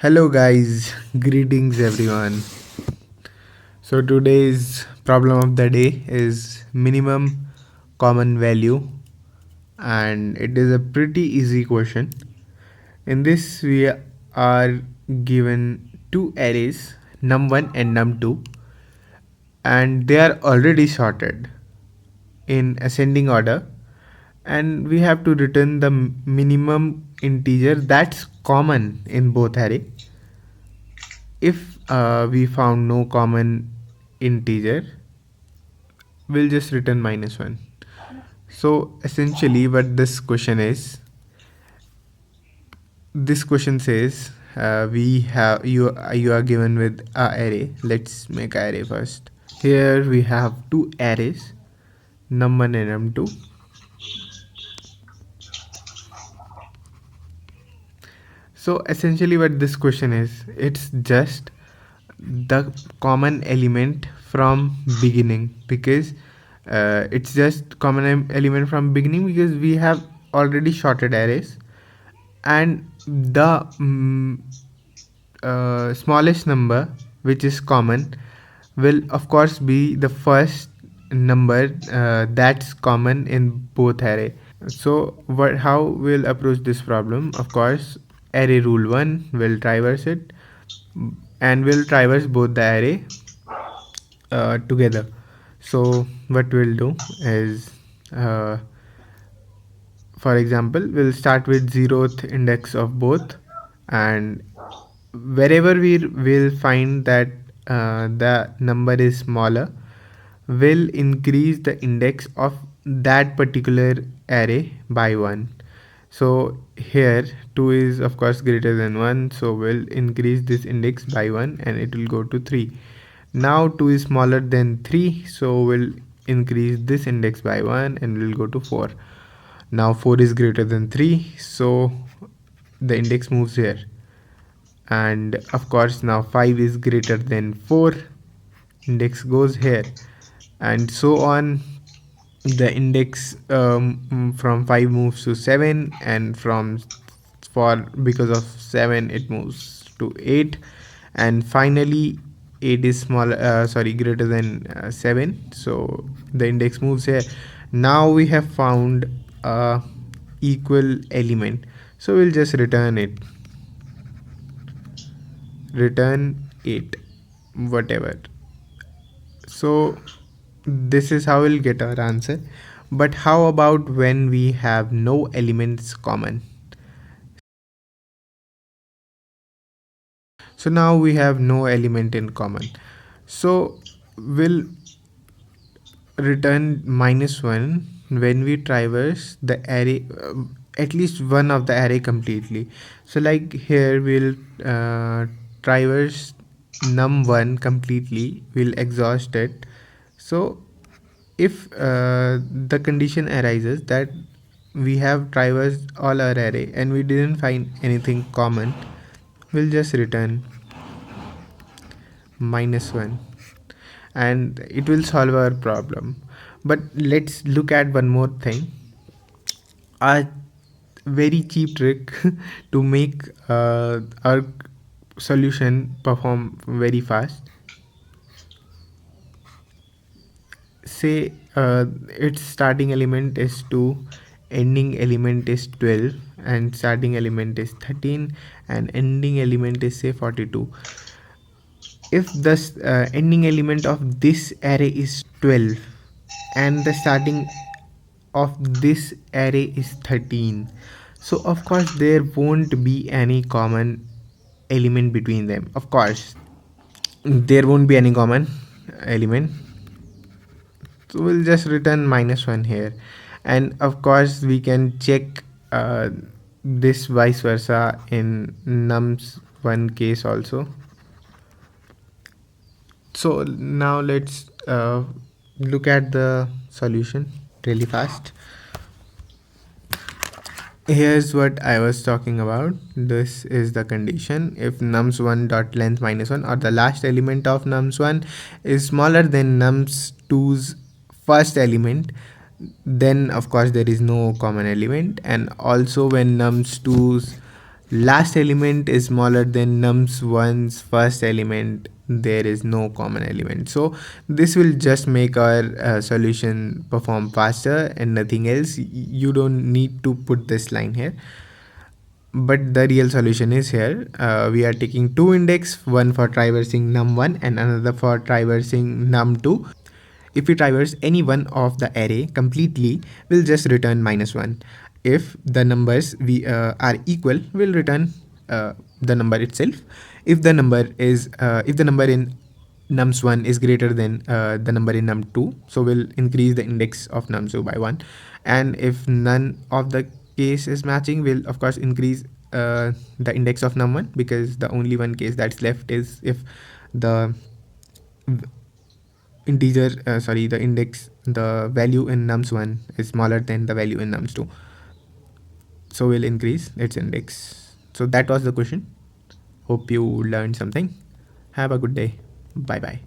Hello guys, greetings everyone. So today's problem of the day is minimum common value, and it is a pretty easy question. In this we are given two arrays num1 and num2, and they are already sorted in ascending order, and we have to return the minimum integer that's common in both array. If we found no common integer, we'll just return -1. So essentially what this question says, we have you are given with a array. Let's make a array first. Here we have two arrays, num1 and num2. So essentially what this question is, it's just the common element from beginning, because it's just common element from beginning because we have already sorted arrays, and the smallest number which is common will of course be the first number that's common in both array. So what how we'll approach this problem? Of course, array rule 1 will traverse it, and will traverse both the array together. So what we'll do is, uh, for example, we'll start with 0th index of both, and wherever we will find that the number is smaller, will increase the index of that particular array by 1. So here 2 is of course greater than 1, so we'll increase this index by 1 and it will go to 3. Now 2 is smaller than 3, so we'll increase this index by 1 and we'll go to 4. Now 4 is greater than 3, so the index moves here. And of course now 5 is greater than 4, index goes here, and so on. The index from 5 moves to 7, and from for because of 7 it moves to 8, and finally 8 is small sorry greater than 7, so the index moves here. Now we have found a equal element, so we'll just return 8 whatever. So this is how we'll get our answer. But how about when we have no elements common? So now we have no element in common, so we'll return -1 when we traverse the array, at least one of the array completely. So like here we'll traverse num1 completely, we'll exhaust it. So if the condition arises that we have traversed all our array and we didn't find anything common, we'll just return -1 and it will solve our problem. But let's look at one more thing, a very cheap trick to make our solution perform very fast. Say its starting element is 2, ending element is 12, and starting element is 13, and ending element is say 42. If the ending element of this array is 12 and the starting of this array is 13, so of course there won't be any common element between them. Of course there won't be any common element, so we'll just return -1 here. And of course we can check this vice versa in nums1 case also. So now let's look at the solution really fast. Here's what I was talking about. This is the condition: if nums1 dot length -1, or the last element of nums1 is smaller than nums2's first element, then of course there is no common element. And also when nums2's last element is smaller than nums1's first element, there is no common element. So this will just make our solution perform faster and nothing else. You don't need to put this line here, but the real solution is here. We are taking two index, one for traversing num1 and another for traversing num2. If we traverse any one of the array completely, we'll just return -1. If the numbers we are equal, we'll return the number itself. If the number in nums1 is greater than the number in num2, so we'll increase the index of num2 by 1. And if none of the case is matching, we'll of course increase the index of num1, because the only one case that's left is if the the index, the value in nums1 is smaller than the value in nums2, so we'll increase its index. So that was the question. Hope you learned something. Have a good day. Bye bye.